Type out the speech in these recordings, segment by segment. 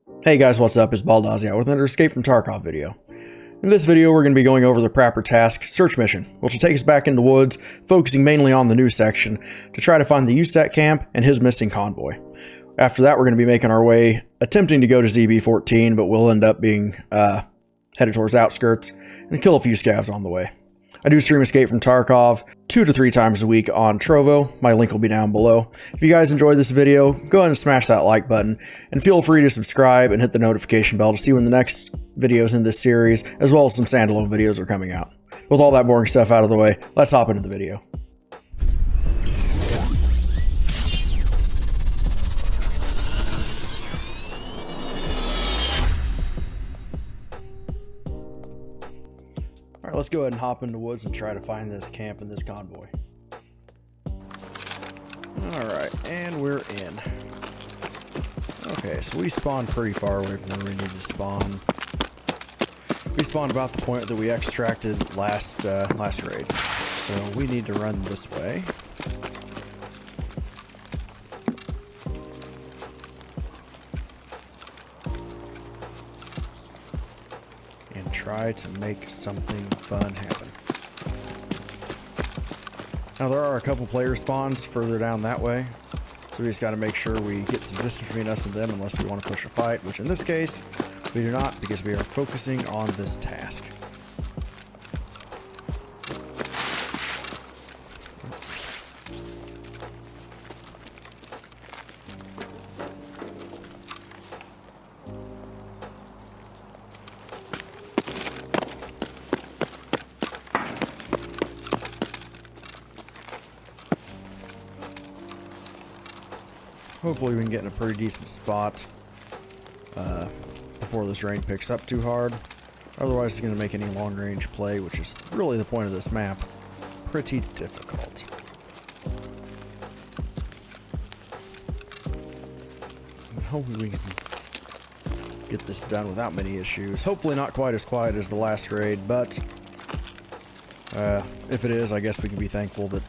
Hey guys, what's up? It's Baldazzi with another Escape from Tarkov video. In this video, we're going to be going over the Prapor Task search mission, which will take us back into the woods, focusing mainly on the news section, to try to find the USAC camp and his missing convoy. After that, we're going to be making our way, attempting to go to ZB-14, but we'll end up being headed towards outskirts, and kill a few scavs on the way. I do stream Escape from Tarkov 2 to 3 times a week on Trovo. My link will be down below. If you guys enjoyed this video, go ahead and smash that like button, and feel free to subscribe and hit the notification bell to see when the next videos in this series, as well as some standalone videos, are coming out. With all that boring stuff out of the way, let's hop into the video. Alright, let's go ahead and hop into the woods and try to find this camp and this convoy. Alright, and we're in. Okay, so we spawned pretty far away from where we need to spawn. We spawned about the point that we extracted last raid. So we need to run this way. And try to make something fun happen. Now there are a couple player spawns further down that way, so we just got to make sure we get some distance between us and them unless we want to push a fight, which in this case we do not, because we are focusing on this task. Hopefully we can get in a pretty decent spot before this rain picks up too hard. Otherwise it's going to make any long range play, which is really the point of this map, pretty difficult. And hopefully we can get this done without many issues. Hopefully not quite as quiet as the last raid, but if it is, I guess we can be thankful that,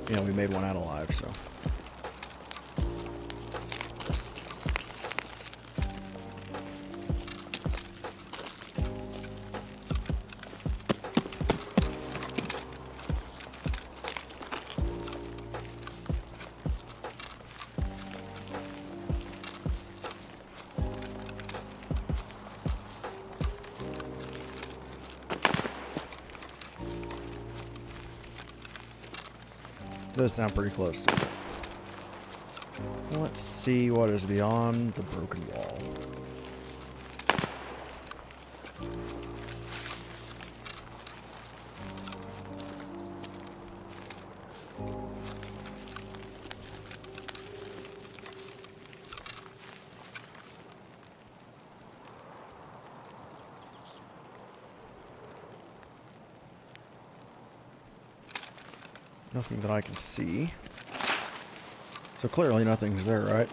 you know, we made one out alive, so. Does sound pretty close to it. Let's see what is beyond the broken wall. Nothing that I can see. So clearly nothing's there, right?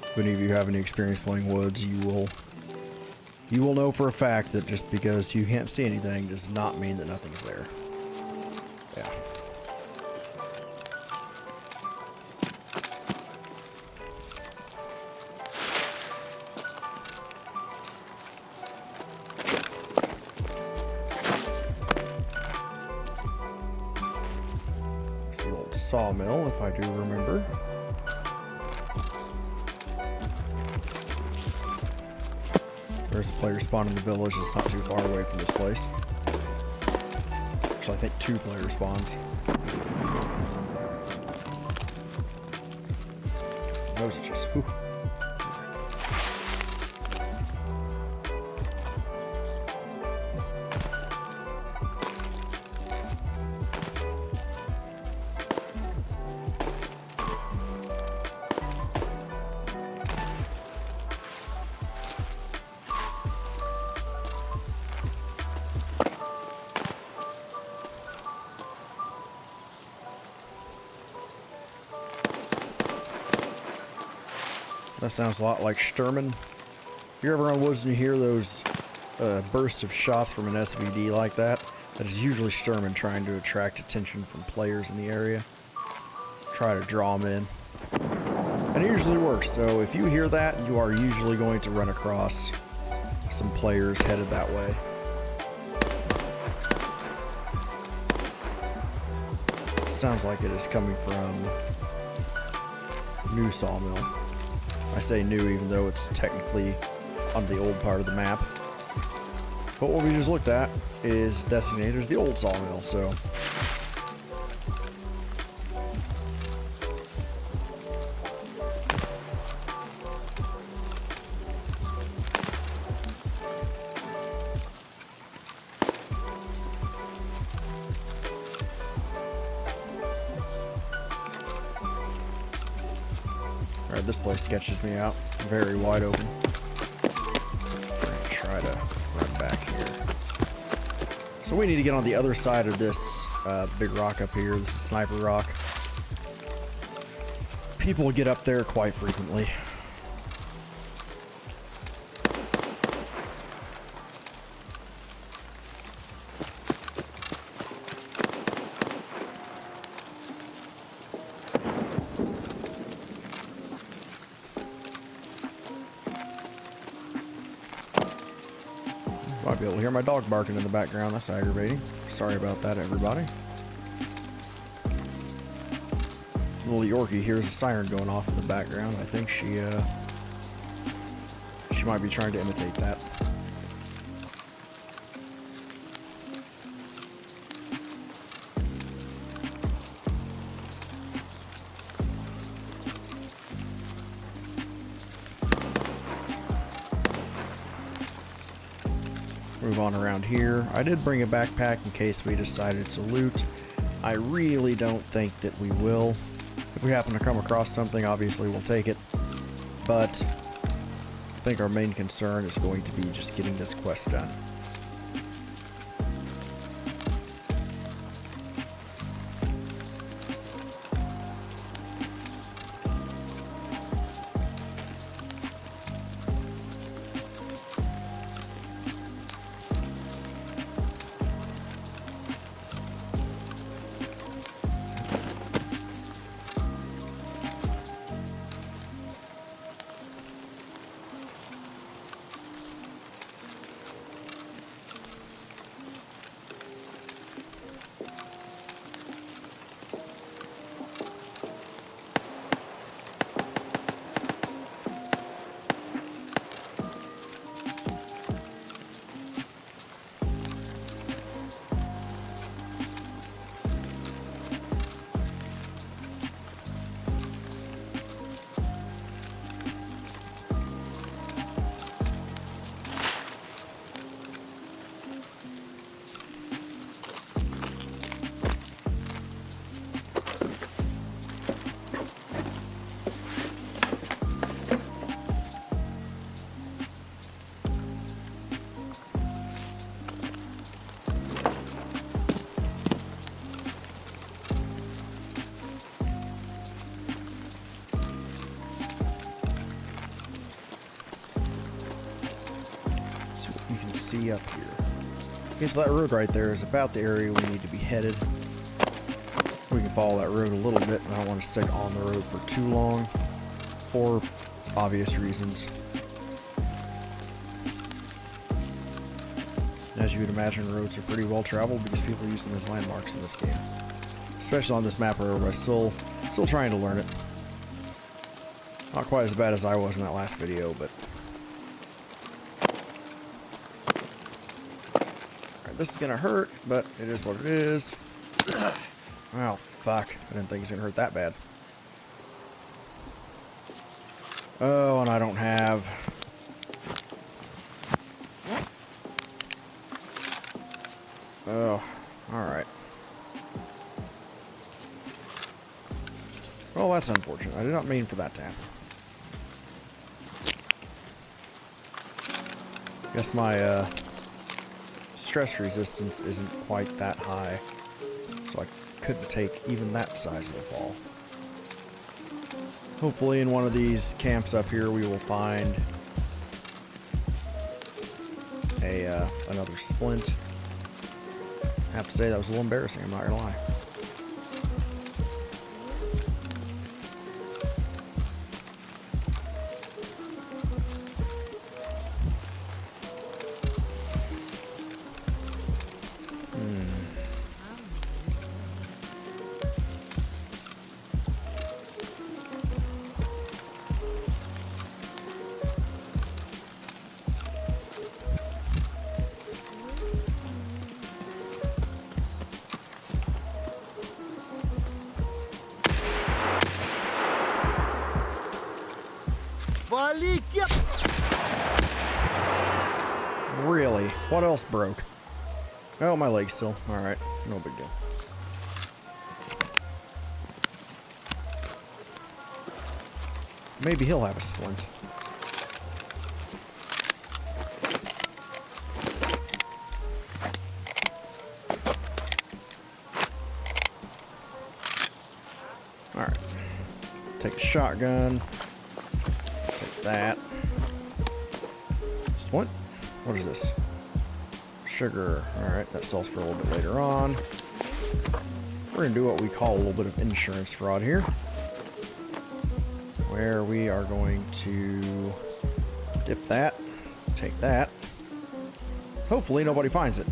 If any of you have any experience playing woods, you will know for a fact that just because you can't see anything does not mean that nothing's there. Yeah. The old sawmill, if I do remember. There's a player spawn in the village that's not too far away from this place. Actually, I think 2 player spawns. Those are just, whew. That sounds a lot like Sturman. If you're ever on woods and you hear those bursts of shots from an SVD like that, that is usually Sturman trying to attract attention from players in the area. Try to draw them in. And it usually works, so if you hear that, you are usually going to run across some players headed that way. Sounds like it is coming from New Sawmill. I say new even though it's technically on the old part of the map. But what we just looked at is designated as the old Sawmill, so... Alright, this place sketches me out. Very wide open. We're gonna try to run back here. So we need to get on the other side of this big rock up here, this sniper rock. People get up there quite frequently. Might be able to hear my dog barking in the background. That's aggravating. Sorry about that, everybody. Little Yorkie hears a siren going off in the background. I think she might be trying to imitate that. Move on around here. I did bring a backpack in case we decided to loot. I really don't think that we will. If we happen to come across something, obviously we'll take it. But I think our main concern is going to be just getting this quest done. See what you can see up here. Okay, so that road right there is about the area we need to be headed. We can follow that road a little bit, but I don't want to stick on the road for too long, for obvious reasons. As you would imagine, roads are pretty well traveled because people use them as landmarks in this game. Especially on this map where we're still trying to learn it. Not quite as bad as I was in that last video, but... Alright, this is gonna hurt, but it is what it is. Oh, fuck. I didn't think it was gonna hurt that bad. Oh, and I don't have... Oh, alright. Well, that's unfortunate. I did not mean for that to happen. Guess my stress resistance isn't quite that high, so I couldn't take even that size of a fall. Hopefully in one of these camps up here we will find another splint. I have to say that was a little embarrassing, I'm not gonna lie. Really? What else broke? Oh, my leg's still. Alright, no big deal. Maybe he'll have a splint. Alright. Take a shotgun. Take that. Splint? What is this? Sugar. Alright, that sells for a little bit later on. We're gonna do what we call a little bit of insurance fraud here, where we are going to dip that, take that. Hopefully nobody finds it.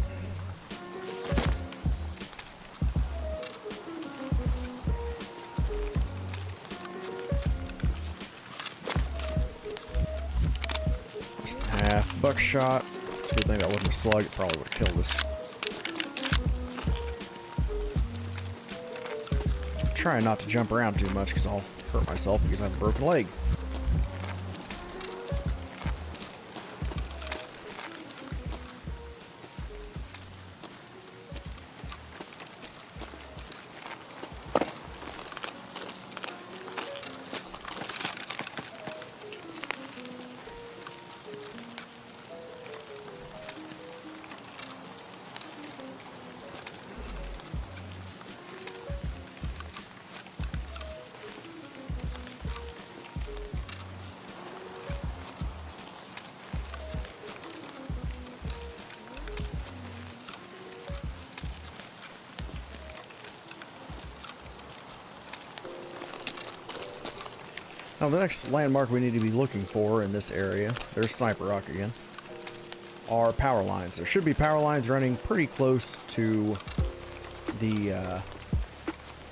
Just half buckshot. It's a good thing that wasn't a slug. It probably would have killed us. I'm trying not to jump around too much because I'll hurt myself because I have a broken leg. Now the next landmark we need to be looking for in this area, there's Sniper Rock again, are power lines. There should be power lines running pretty close to the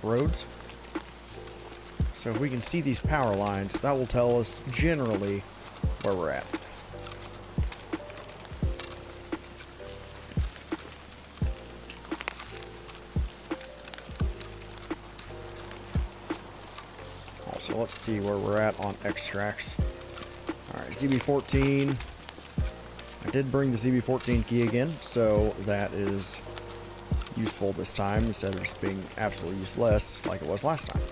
roads. So if we can see these power lines, that will tell us generally where we're at. So let's see where we're at on extracts. Alright, ZB14. I did bring the ZB14 key again, so that is useful this time instead of just being absolutely useless like it was last time.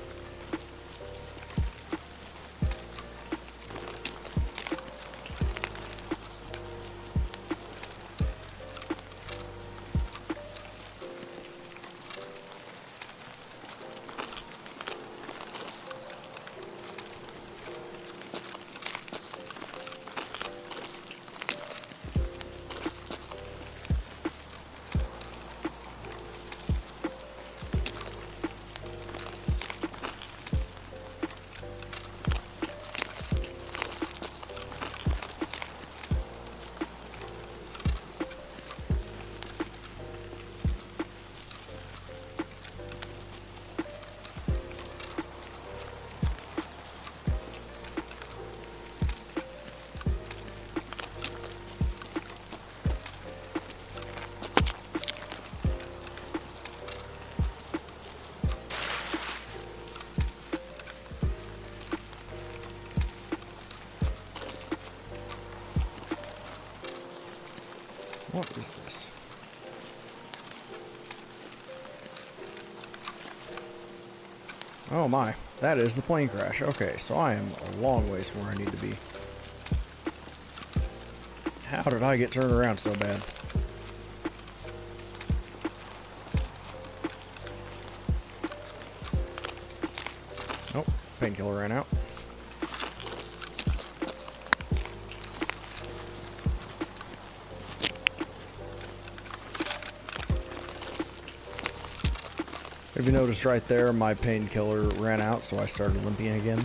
What is this? Oh my, that is the plane crash. Okay, so I am a long ways from where I need to be. How did I get turned around so bad? Nope, painkiller ran out. If you noticed right there, my painkiller ran out, so I started limping again. In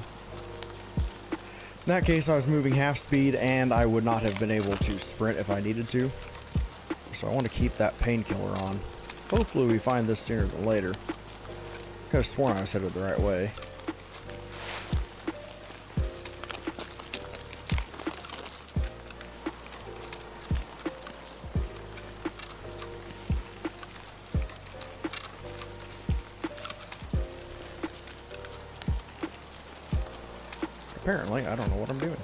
that case, I was moving half speed, and I would not have been able to sprint if I needed to. So I want to keep that painkiller on. Hopefully we find this sooner than later. Could have sworn I was headed the right way. Apparently, I don't know what I'm doing.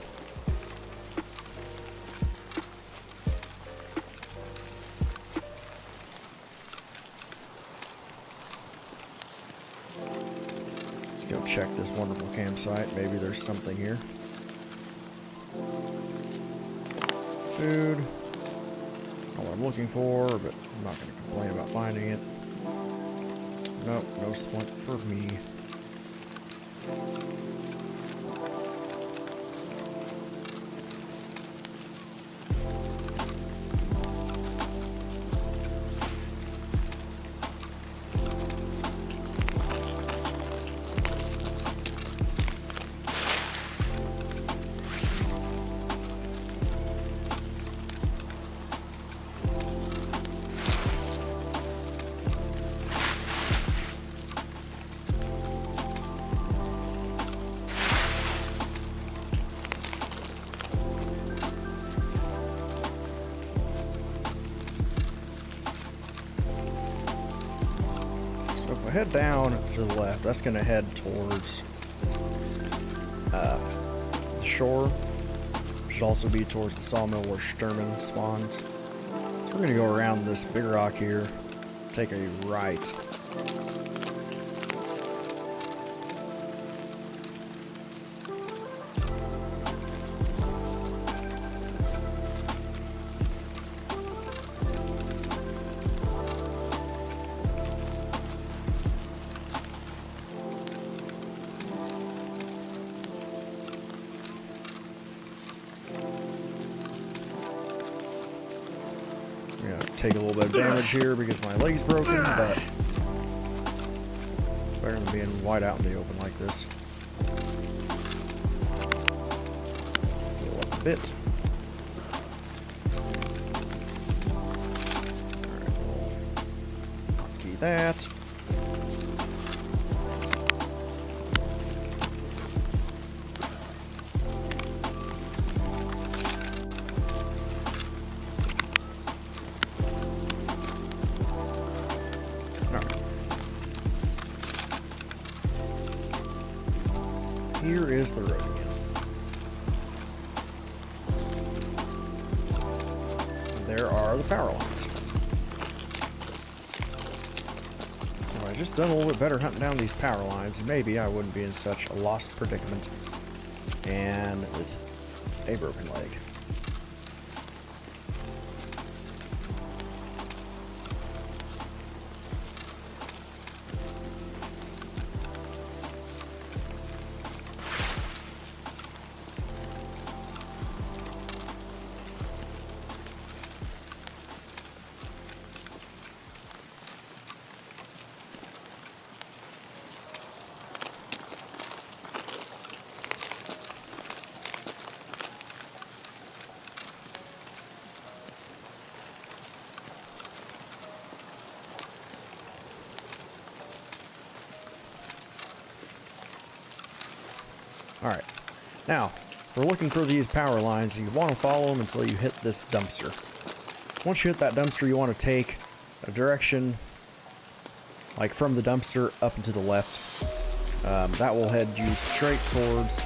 check this wonderful campsite. Maybe there's something here. Food. Not what I'm looking for, but I'm not going to complain about finding it. Nope, no splint for me. So if I head down to the left, that's going to head towards the shore. Should also be towards the sawmill where Sturman spawns. So we're going to go around this big rock here, take a right. Take a little bit of damage here because my leg's broken, but it's better than being wide out in the open like this. Heal up a bit. Alright, we'll hotkey that. Here is the road again. There are the power lines. So I just done a little bit better hunting down these power lines, maybe I wouldn't be in such a lost predicament. And with a broken leg. Alright, now, if we're looking for these power lines, you want to follow them until you hit this dumpster. Once you hit that dumpster, you want to take a direction, like from the dumpster up and to the left. That will head you straight towards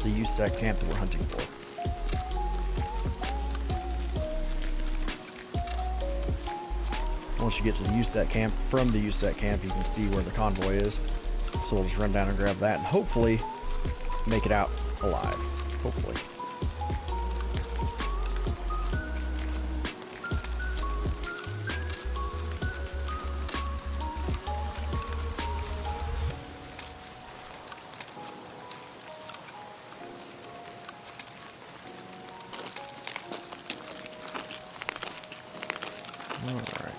the USEC camp that we're hunting for. Once you get to the USEC camp, from the USEC camp, you can see where the convoy is. So we'll just run down and grab that, and hopefully make it out alive. Hopefully. All right.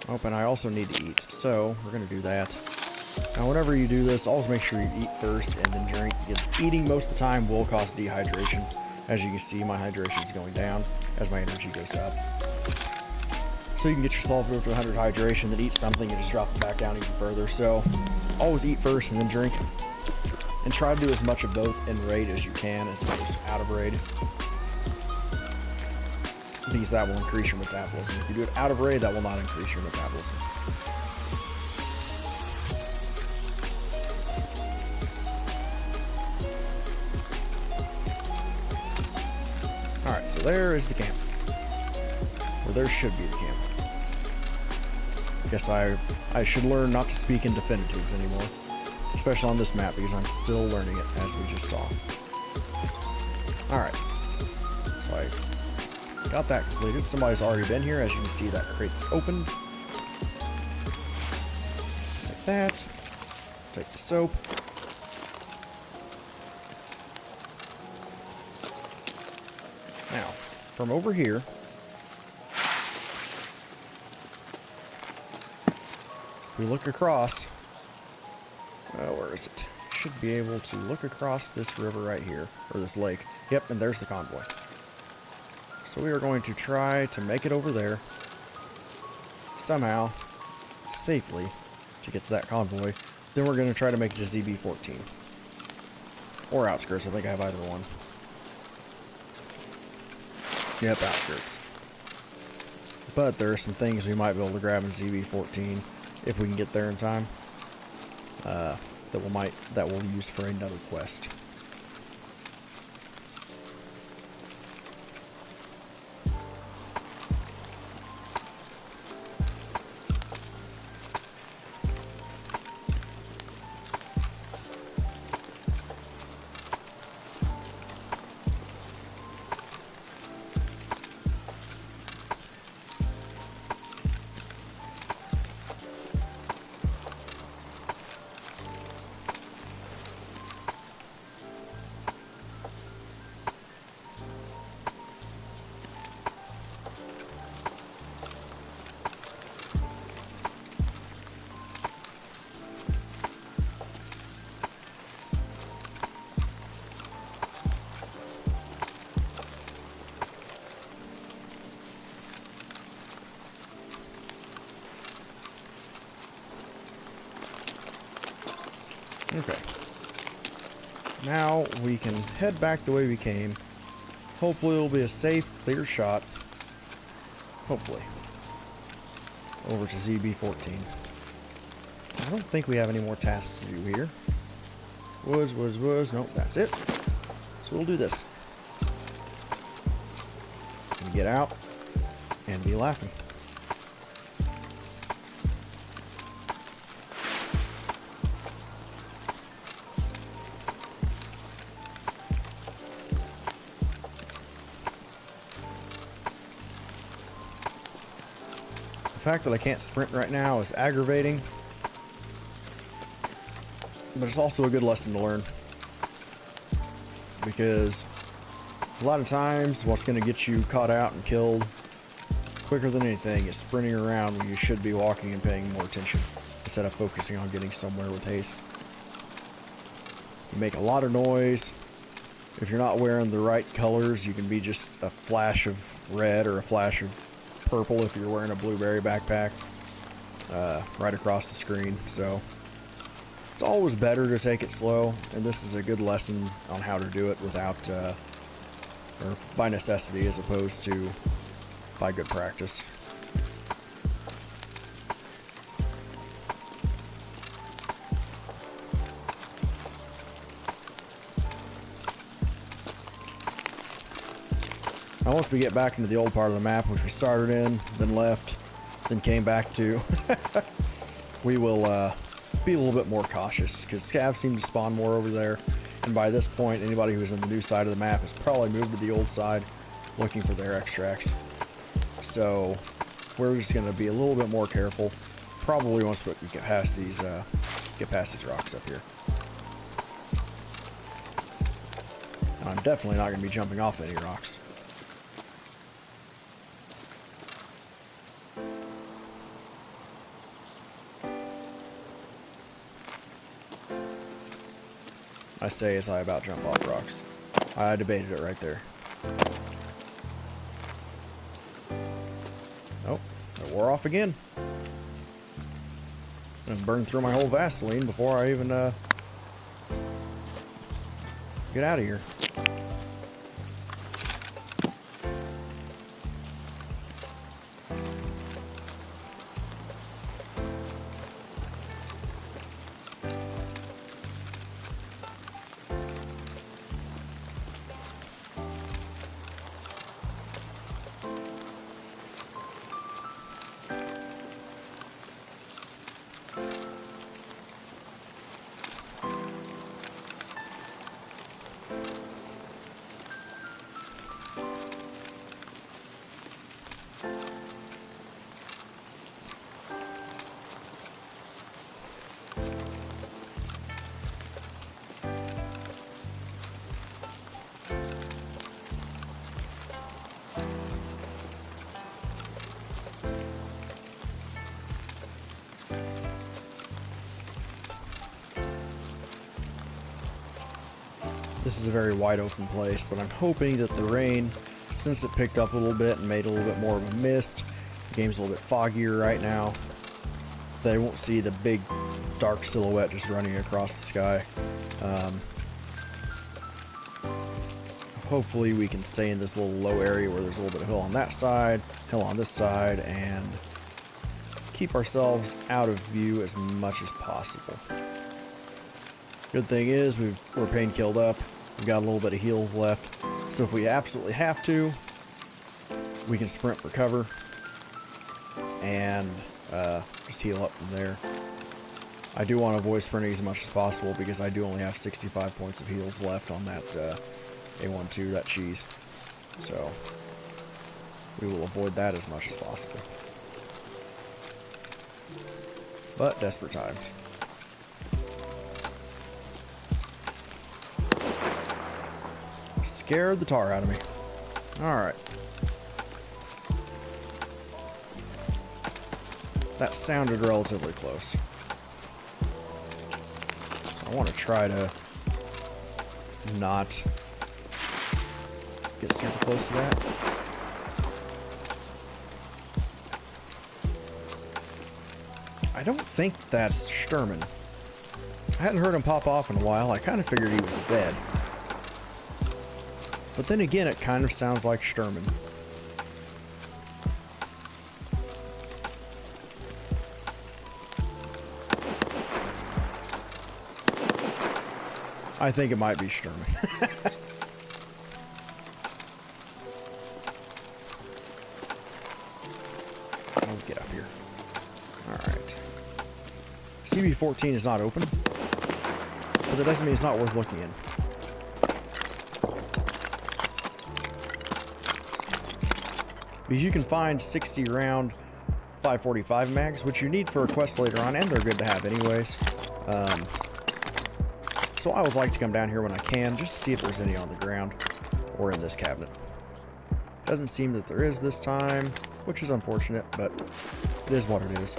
Oh, and I also need to eat, so we're going to do that. Now, whenever you do this, always make sure you eat first and then drink, because eating most of the time will cause dehydration. As you can see, my hydration is going down as my energy goes up. So you can get yourself up to 100 hydration, then eat something and just drop it back down even further. So always eat first and then drink. And try to do as much of both in raid as you can as opposed to out of raid. Because that will increase your metabolism. If you do it out of raid, that will not increase your metabolism. Alright, so there is the camp. Or there should be the camp. Guess I should learn not to speak in definitives anymore. Especially on this map, because I'm still learning it, as we just saw. Alright. So I got that completed. Somebody's already been here. As you can see, that crate's opened. Take that. Take the soap. Now, from over here, if we look across, where is it? Should be able to look across this river right here, or this lake. Yep, and there's the convoy. So we are going to try to make it over there, somehow, safely, to get to that convoy. Then we're going to try to make it to ZB-14. Or Outskirts, I think I have either one. Yep, Outskirts. But there are some things we might be able to grab in ZB-14 if we can get there in time. That we'll use for another quest. Okay. Now we can head back the way we came. Hopefully it'll be a safe, clear shot. Hopefully. Over to ZB-14. I don't think we have any more tasks to do here. Nope, that's it. So we'll do this. And get out and be laughing. The fact that I can't sprint right now is aggravating, but it's also a good lesson to learn, because a lot of times what's going to get you caught out and killed quicker than anything is sprinting around when you should be walking and paying more attention instead of focusing on getting somewhere with haste. You make a lot of noise. If you're not wearing the right colors, you can be just a flash of red or a flash of purple if you're wearing a blueberry backpack right across the screen. So it's always better to take it slow, and this is a good lesson on how to do it without or by necessity as opposed to by good practice. Now once we get back into the old part of the map, which we started in, then left, then came back to, we will be a little bit more cautious, because scavs seem to spawn more over there, and by this point, anybody who's on the new side of the map has probably moved to the old side looking for their extracts. So we're just going to be a little bit more careful, probably once we get past these rocks up here. And I'm definitely not going to be jumping off any rocks. I say as I about jump off rocks. I debated it right there. Oh, it wore off again. I'm gonna burn through my whole Vaseline before I even get out of here. This is a very wide open place, but I'm hoping that the rain, since it picked up a little bit and made a little bit more of a mist, the game's a little bit foggier right now, they won't see the big dark silhouette just running across the sky. Hopefully we can stay in this little low area where there's a little bit of hill on that side, hill on this side, and keep ourselves out of view as much as possible. Good thing is we're pain killed up. We've got a little bit of heals left, so if we absolutely have to, we can sprint for cover and just heal up from there. I do want to avoid sprinting as much as possible because I do only have 65 points of heals left on that A12, that cheese. So we will avoid that as much as possible. But desperate times. Scared the tar out of me. Alright. That sounded relatively close. So I want to try to not get super close to that. I don't think that's Sturman. I hadn't heard him pop off in a while. I kind of figured he was dead. But then again, it kind of sounds like Sturman. I think it might be Sturman. Let's get up here. Alright. CB14 is not open, but that doesn't mean it's not worth looking in. Because you can find 60 round 545 mags, which you need for a quest later on, and they're good to have anyways. So I always like to come down here when I can, just to see if there's any on the ground, or in this cabinet. Doesn't seem that there is this time, which is unfortunate, but it is what it is.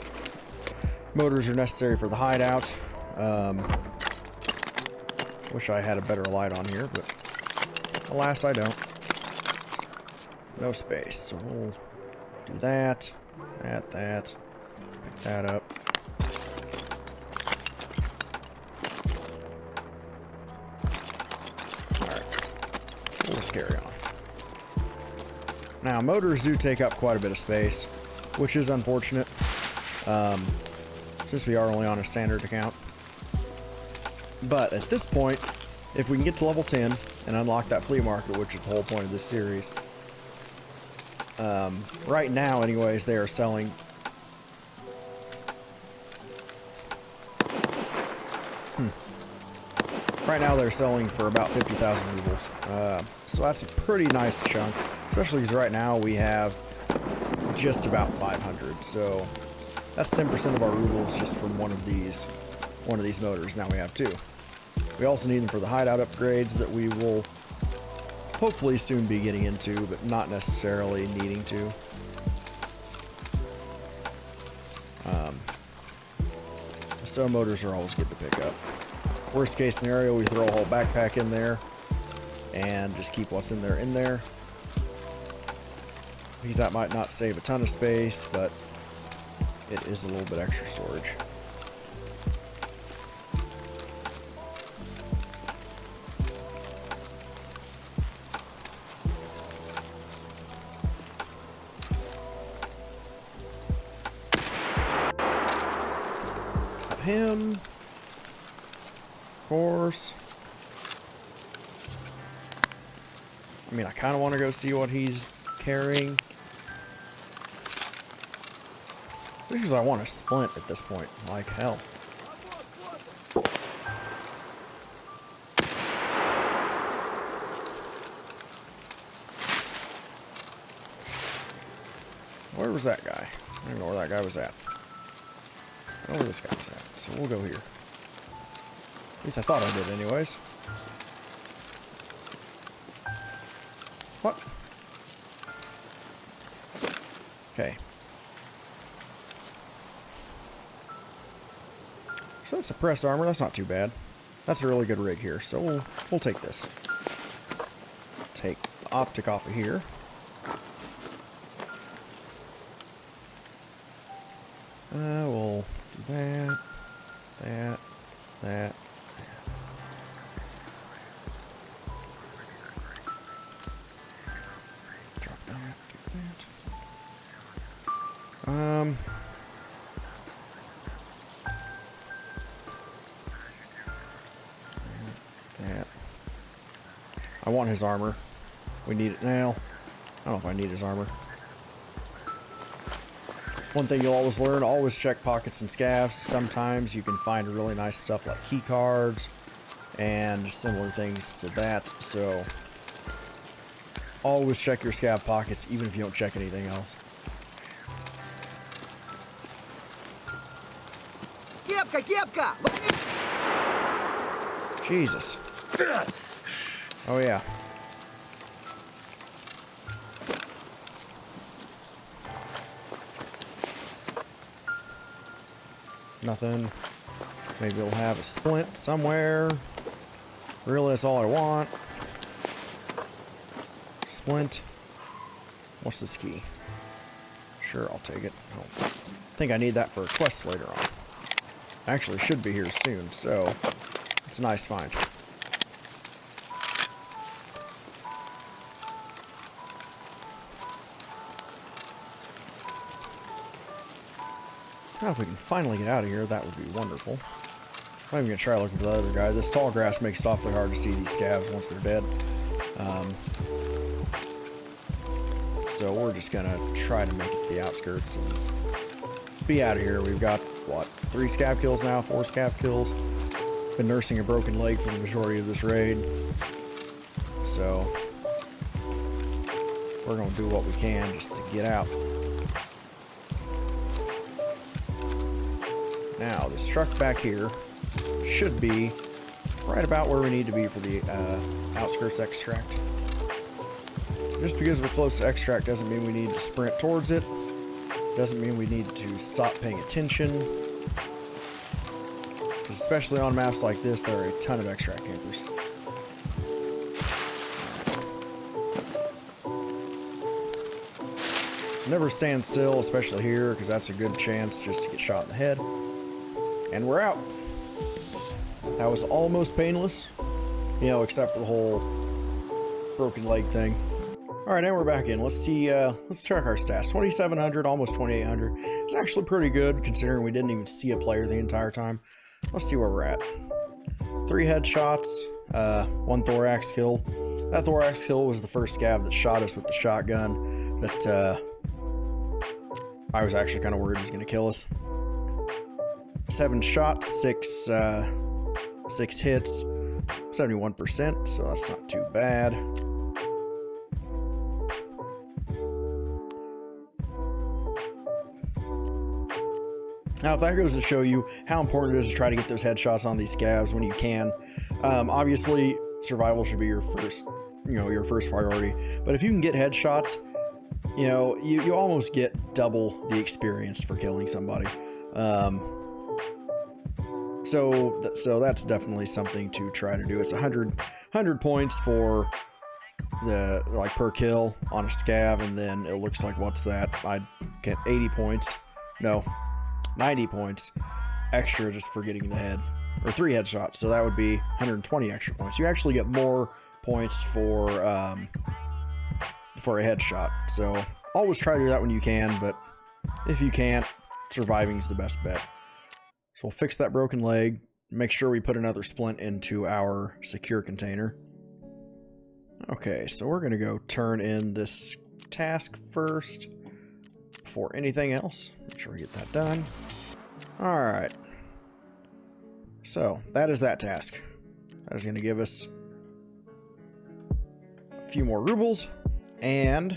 Motors are necessary for the hideout. Wish I had a better light on here, but alas I don't. No space, so we'll do that, that, pick that up. Alright, we'll just carry on. Now, motors do take up quite a bit of space, which is unfortunate, since we are only on a standard account. But at this point, if we can get to level 10 and unlock that flea market, which is the whole point of this series, right now, anyways, they are selling right now they're selling for about 50,000 rubles. So that's a pretty nice chunk, especially because right now we have just about 500. So that's 10% of our rubles just from one of these motors. Now we have two. We also need them for the hideout upgrades that we will hopefully soon be getting into, but not necessarily needing to. So motors are always good to pick up. Worst case scenario, we throw a whole backpack in there and just keep what's in there. Because that might not save a ton of space, but it is a little bit extra storage. Him, of course. I mean, I kind of want to go see what he's carrying, because I want to splint at this point, like hell. Where was that guy? I don't even know where that guy was at. I don't know where this guy was at, so we'll go here. At least I thought I did anyways. What? Okay. So that's suppressed armor, that's not too bad. That's a really good rig here, so we'll take this. Take the optic off of here. We'll do that, that. Drop that, do that. That. I want his armor. We need it now. I don't know if I need his armor. One thing you'll always learn, always check pockets and scavs. Sometimes you can find really nice stuff like key cards and similar things to that, so always check your scav pockets even if you don't check anything else. Кепка, кепка! Jesus. Oh yeah. Nothing. Maybe we'll have a splint somewhere. Really, that's all I want. Splint. What's this key? Sure, I'll take it. I think I need that for a quest later on. Actually, should be here soon, so it's a nice find. Now, if we can finally get out of here, that would be wonderful. I'm even going to try looking for the other guy. This tall grass makes it awfully hard to see these scavs once they're dead. So we're just going to try to make it to the outskirts and be out of here. We've got, what, 3 scav kills now, 4 scav kills. Been nursing a broken leg for the majority of this raid. So we're going to do what we can just to get out. Now, this truck back here should be right about where we need to be for the outskirts extract. Just because we're close to extract doesn't mean we need to sprint towards it. Doesn't mean we need to stop paying attention. Especially on maps like this, there are a ton of extract campers. So never stand still, especially here, because that's a good chance just to get shot in the head. And we're out. That was almost painless, you know, except for the whole broken leg thing. All right, now we're back in. Let's see. Let's check our stats. 2,700, almost 2,800. It's actually pretty good considering we didn't even see a player the entire time. Let's see where we're at. 3 headshots, 1 thorax kill. That thorax kill was the first scav that shot us with the shotgun. That I was actually kind of worried was going to kill us. 7 shots, 6 hits, 71%, so that's not too bad. Now, if that goes to show you how important it is to try to get those headshots on these scavs when you can. Obviously, survival should be your first priority. But if you can get headshots, you know, you almost get double the experience for killing somebody. So that's definitely something to try to do. It's 100 points for the, like, per kill on a scav, and then it looks like, what's that? I get 80 points. No, 90 points extra just for getting the head, or 3 headshots. So that would be 120 extra points. You actually get more points for a headshot. So always try to do that when you can, but if you can't, surviving is the best bet. So we'll fix that broken leg, make sure we put another splint into our secure container. Okay, so we're gonna go turn in this task first before anything else. Make sure we get that done. All right. So that is that task. That is gonna give us a few more rubles and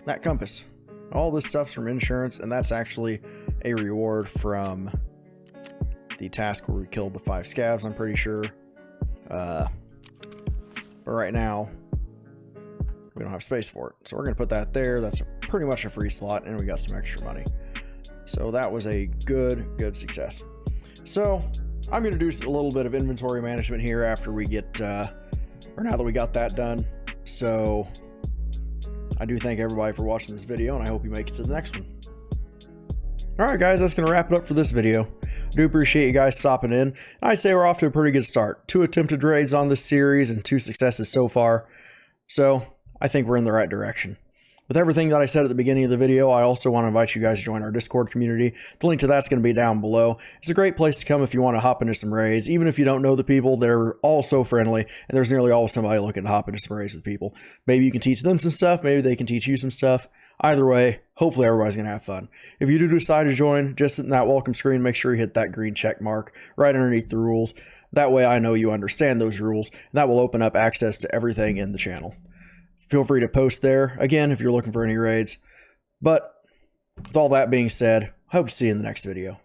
that compass. All this stuff's from insurance, and that's actually a reward from the task where we killed the 5 scavs, I'm pretty sure. But right now, we don't have space for it. So we're going to put that there. That's pretty much a free slot, and we got some extra money. So that was a good success. So I'm going to do a little bit of inventory management here after we get, or now that we got that done. So I do thank everybody for watching this video, and I hope you make it to the next one. Alright guys, that's going to wrap it up for this video. I do appreciate you guys stopping in. I'd say we're off to a pretty good start. 2 attempted raids on this series and 2 successes so far. So I think we're in the right direction. With everything that I said at the beginning of the video, I also want to invite you guys to join our Discord community. The link to that's going to be down below. It's a great place to come if you want to hop into some raids. Even if you don't know the people, they're all so friendly, and there's nearly always somebody looking to hop into some raids with people. Maybe you can teach them some stuff, maybe they can teach you some stuff. Either way, hopefully everybody's going to have fun. If you do decide to join, just in that welcome screen, make sure you hit that green check mark right underneath the rules. That way I know you understand those rules, and that will open up access to everything in the channel. Feel free to post there, again, if you're looking for any raids. But with all that being said, I hope to see you in the next video.